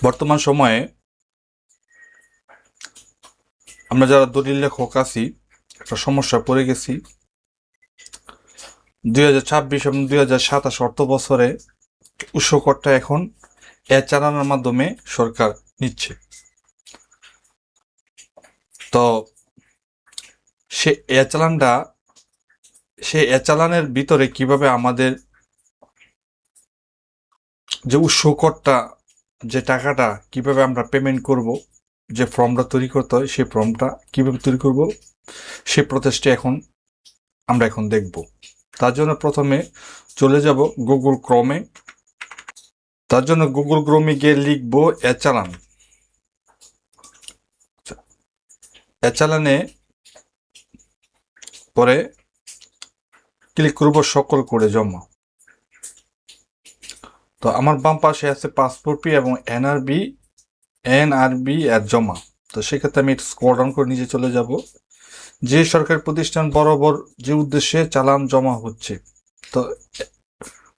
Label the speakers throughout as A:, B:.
A: বর্তমান সময়ে আমরা যারা দলিল লেখক আছি একটা সমস্যা পড়ে গেছি। 2026 এবং 2027 অর্থ বছরে উৎসকরটা এখন চালানোর মাধ্যমে সরকার নিচ্ছে। তো সে চালানের ভিতরে কিভাবে আমাদের যে উৎসকরটা যে টাকাটা কিভাবে আমরা পেমেন্ট করব, যে ফর্মটা তৈরি করতে হয় সেই ফর্মটা কিভাবে তৈরি করব, সে প্রচেষ্টা আমরা এখন দেখব। তার জন্য প্রথমে চলে যাব গুগল ক্রোমে। তার জন্য গুগল ক্রোমে গিয়ে লিখবো চালান। চালানে পরে ক্লিক করব সকল করে জমা। তো আমার বাম পাশে আছে পাসপোর্ট ফি এবং এনআরবি এর জমা। তো সেক্ষেত্রে আমি স্ক্রল ডাউন করে নিচে চলে যাব। যে সরকারি প্রতিষ্ঠান বরাবর যে উদ্দেশ্যে চালান জমা হচ্ছে, তো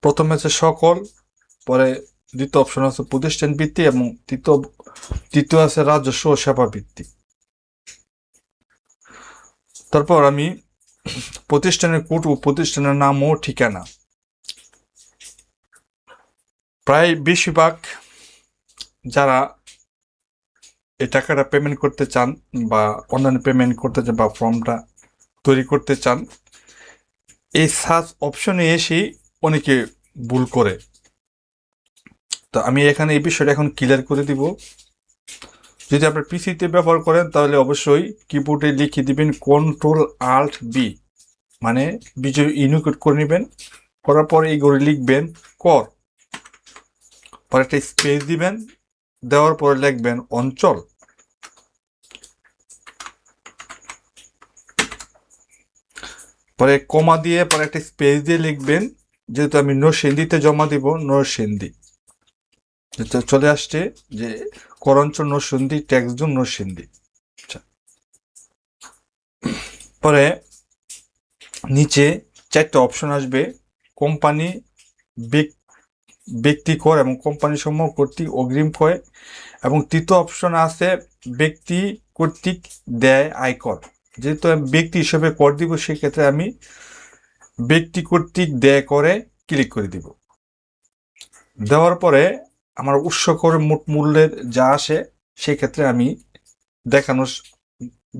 A: প্রথমে আছে সকল, পরে দ্বিতীয় অপশন আছে প্রতিষ্ঠান ভিত্তি এবং তৃতীয় আছে রাজস্ব ও সেবা ভিত্তি। তারপর আমি প্রতিষ্ঠানের কোড ও প্রতিষ্ঠানের নাম ও ঠিকানা। প্রায় বেশিরভাগ যারা এই টাকাটা পেমেন্ট করতে চান বা অনলাইনে পেমেন্ট করতে চান বা ফর্মটা তৈরি করতে চান, এই সার্চ অপশনে এসেই অনেকে ভুল করে। তো আমি এখানে এই বিষয়টা এখন ক্লিয়ার করে দিব। যদি আপনার পিসিতে ব্যবহার করেন তাহলে অবশ্যই কিবোর্ডে লিখে দিবেন Ctrl+Alt+B, মানে বিজয় ইউনিকোড করে নেবেন। করার পরে এই করে লিখবেন কর, পরে একটা স্পেস দিবেন, দেওয়ার পরে লিখবেন অঞ্চল, পরে কমা দিয়ে পরে একটা স্পেস দিয়ে লিখবেন, যেহেতু আমি নরসিংদীতে জমা দিব নরসিংদী, চলে আসছে যে করঞ্চল নরসিংদী, ট্যাক্স জোন নরসিংদী। পরে নিচে চারটা অপশন আসবে, কোম্পানি, ব্যক্তি কর এবং কোম্পানি সমূহ কর্তৃক অগ্রিম ক্রয়, এবং তৃতীয় অপশন আছে ব্যক্তি কর্তৃক দেয় আয়কর। যেহেতু আমি ব্যক্তি হিসেবে কর দিব, সেক্ষেত্রে আমি ব্যক্তি কর্তৃক দেয় করে ক্লিক করে দিব। দেওয়ার পরে আমার উৎস করে মোট মূল্যের যা আসে, সেক্ষেত্রে আমি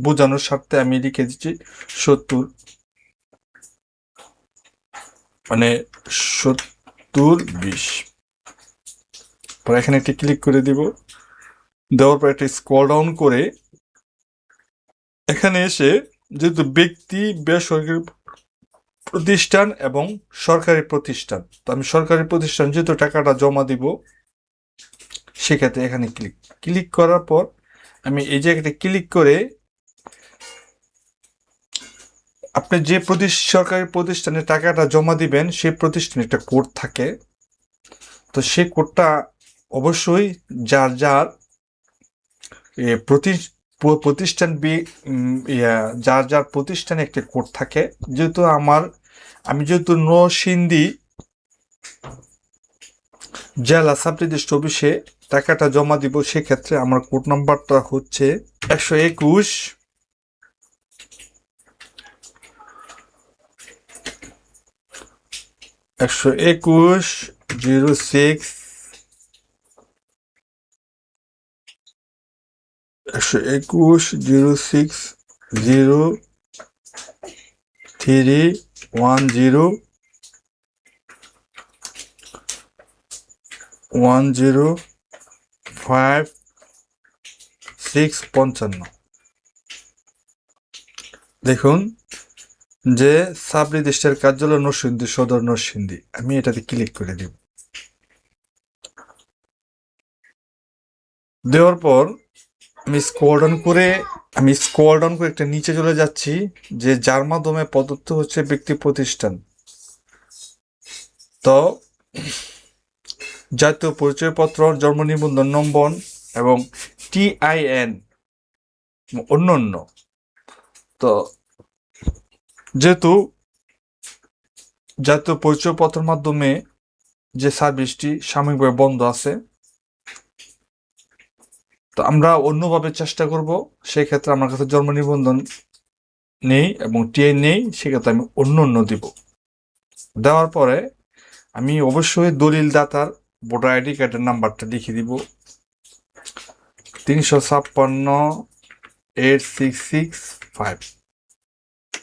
A: বোঝানোর স্বার্থে আমি লিখে দিচ্ছি 70, মানে 70/20। পরে এখানে একটি ক্লিক করে দিব। দেওয়ার পর একটা স্ক্রল ডাউন করে এখানে এসে, যেহেতু ব্যক্তি, বেসরকারি প্রতিষ্ঠান এবং সরকারি প্রতিষ্ঠান, তো আমি সরকারি প্রতিষ্ঠান যেহেতু টাকাটা জমা দিব, সেক্ষেত্রে এখানে ক্লিক করার পর আমি এই জায়গাটা ক্লিক করে আপনি যে সরকারি প্রতিষ্ঠানে টাকাটা জমা দিবেন সেই প্রতিষ্ঠানে একটা কোড থাকে। তো সেই কোডটা অবশ্যই যার প্রতিষ্ঠান যার প্রতিষ্ঠানে একটা কোড থাকে। যেহেতু আমি যেহেতু নরসিংদী জেলা সাব রেজিস্ট্রি অফিসে টাকাটা জমা দিব, সেক্ষেত্রে আমার কোড নাম্বারটা হচ্ছে 121 06 105-655। দেখুন যে সাব রেজিস্ট্রার কার্যালয় নরসিংদী, সদর নরসিংদী, আমি এটাতে ক্লিক করে দিব। দেওয়ার পর আমি স্ক্রল ডাউন করে একটা নিচে চলে যাচ্ছি, যে যার মাধ্যমে প্রদত্ত হচ্ছে ব্যক্তি প্রতিষ্ঠান। তো জাতীয় পরিচয়পত্র, জন্ম নিবন্ধন নম্বর এবং TIN অন্যান্য। তো যেহেতু জাতীয় পরিচয়পত্রের মাধ্যমে যে সার্ভিসটি সাময়িকভাবে বন্ধ আছে, তো আমরা অন্যভাবে চেষ্টা করব। সেই ক্ষেত্রে আমার কাছে জন্ম নিবন্ধন নেই এবং টিআই নেই, সেক্ষেত্রে আমি অন্য দিব। দেওয়ার পরে আমি অবশ্যই দলিল দাতার ভোটার আইডি কার্ডের নাম্বারটা লিখে দিব 356-8665,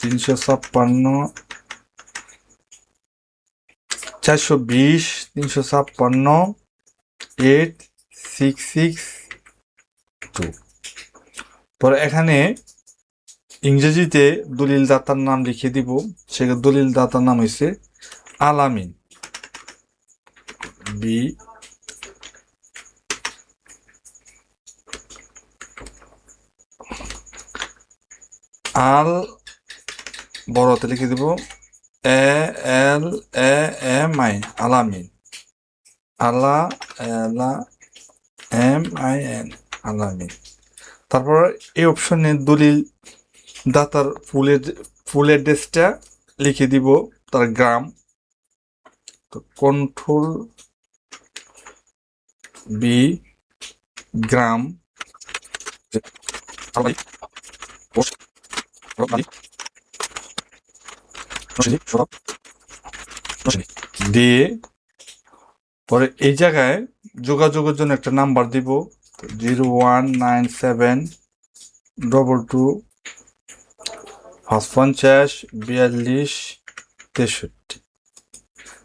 A: 356-420-8662। পরে এখানে ইংরেজিতে দলিল দাতার নাম লিখে দিব। সেখানে দলিল দাতার নাম হয়েছে আলামিন, বি আল, বড়তে লিখে দিব ALAMI, আলামিন, ALAMIN, আলামিন। তারপর এই অপশনে দলিল দাতার ফুল অ্যাড্রেসটা লিখে দিব, তার গ্রাম। তো কন্ট্রোল বি, গ্রাম, দিয়ে পরে এই জায়গায় যোগাযোগের জন্য একটা নাম্বার দিব 019722504263।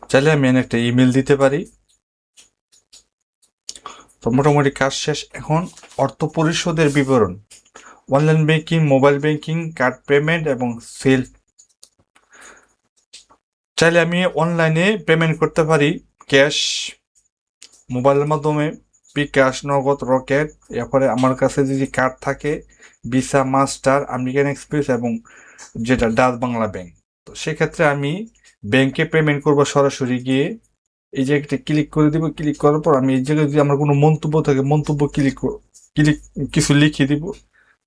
A: চাইলে আমি একটা ইমেল দিতে পারি। তো মোটামুটি কাজ শেষ। এখন অর্থ পরিশোধের বিবরণ, online banking, mobile banking, card payment এবং সেল। চাইলে আমি অনলাইনে পেমেন্ট করতে পারি, ক্যাশ, মোবাইলের মাধ্যমে, বিকাশ, নগদ, রকেট। এরপরে আমার কাছে যদি কার্ড থাকে ভিসা, মাস্টার, আমেরিকান এক্সপ্রেস এবং যেটা ডাচ বাংলা ব্যাংক। তো সেক্ষেত্রে আমি ব্যাংকে পেমেন্ট করবো সরাসরি গিয়ে। এই জায়গাটা ক্লিক করে দিব। ক্লিক করার পর আমি এই জায়গায় যদি আমার কোনো মন্তব্য থাকে, মন্তব্য ক্লিক কিছু লিখে দিব।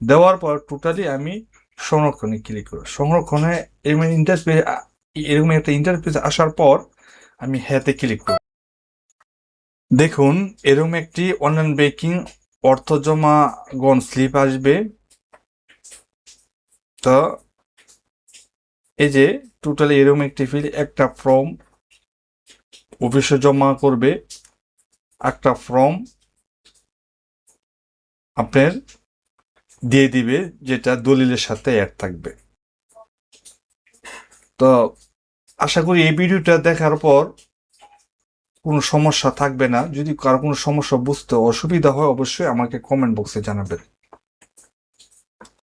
A: দেওয়ার পর টোটালি আমি সংরক্ষণে ক্লিক করব। সংরক্ষণে এরকম একটা ইন্টারফেস আসার পর আমি হ্যাঁতে ক্লিক করব। দেখুন এরকম একটি অনলাইন ব্যাংকিং অর্থ জমা গণ স্লিপ আসবে। তো এই যে টোটালি এরকম একটি ফিল, একটা ফর্ম অফিসে জমা করবে, একটা ফর্ম আপনার দিয়ে দিবে যেটা দলিলের সাথে অ্যাড থাকবে। তো আশা করি এই ভিডিওটা দেখার পর কোনো সমস্যা থাকবে না। যদি কারো কোনো সমস্যা বুঝতে অসুবিধা হয় অবশ্যই আমাকে কমেন্ট বক্সে জানাবেন।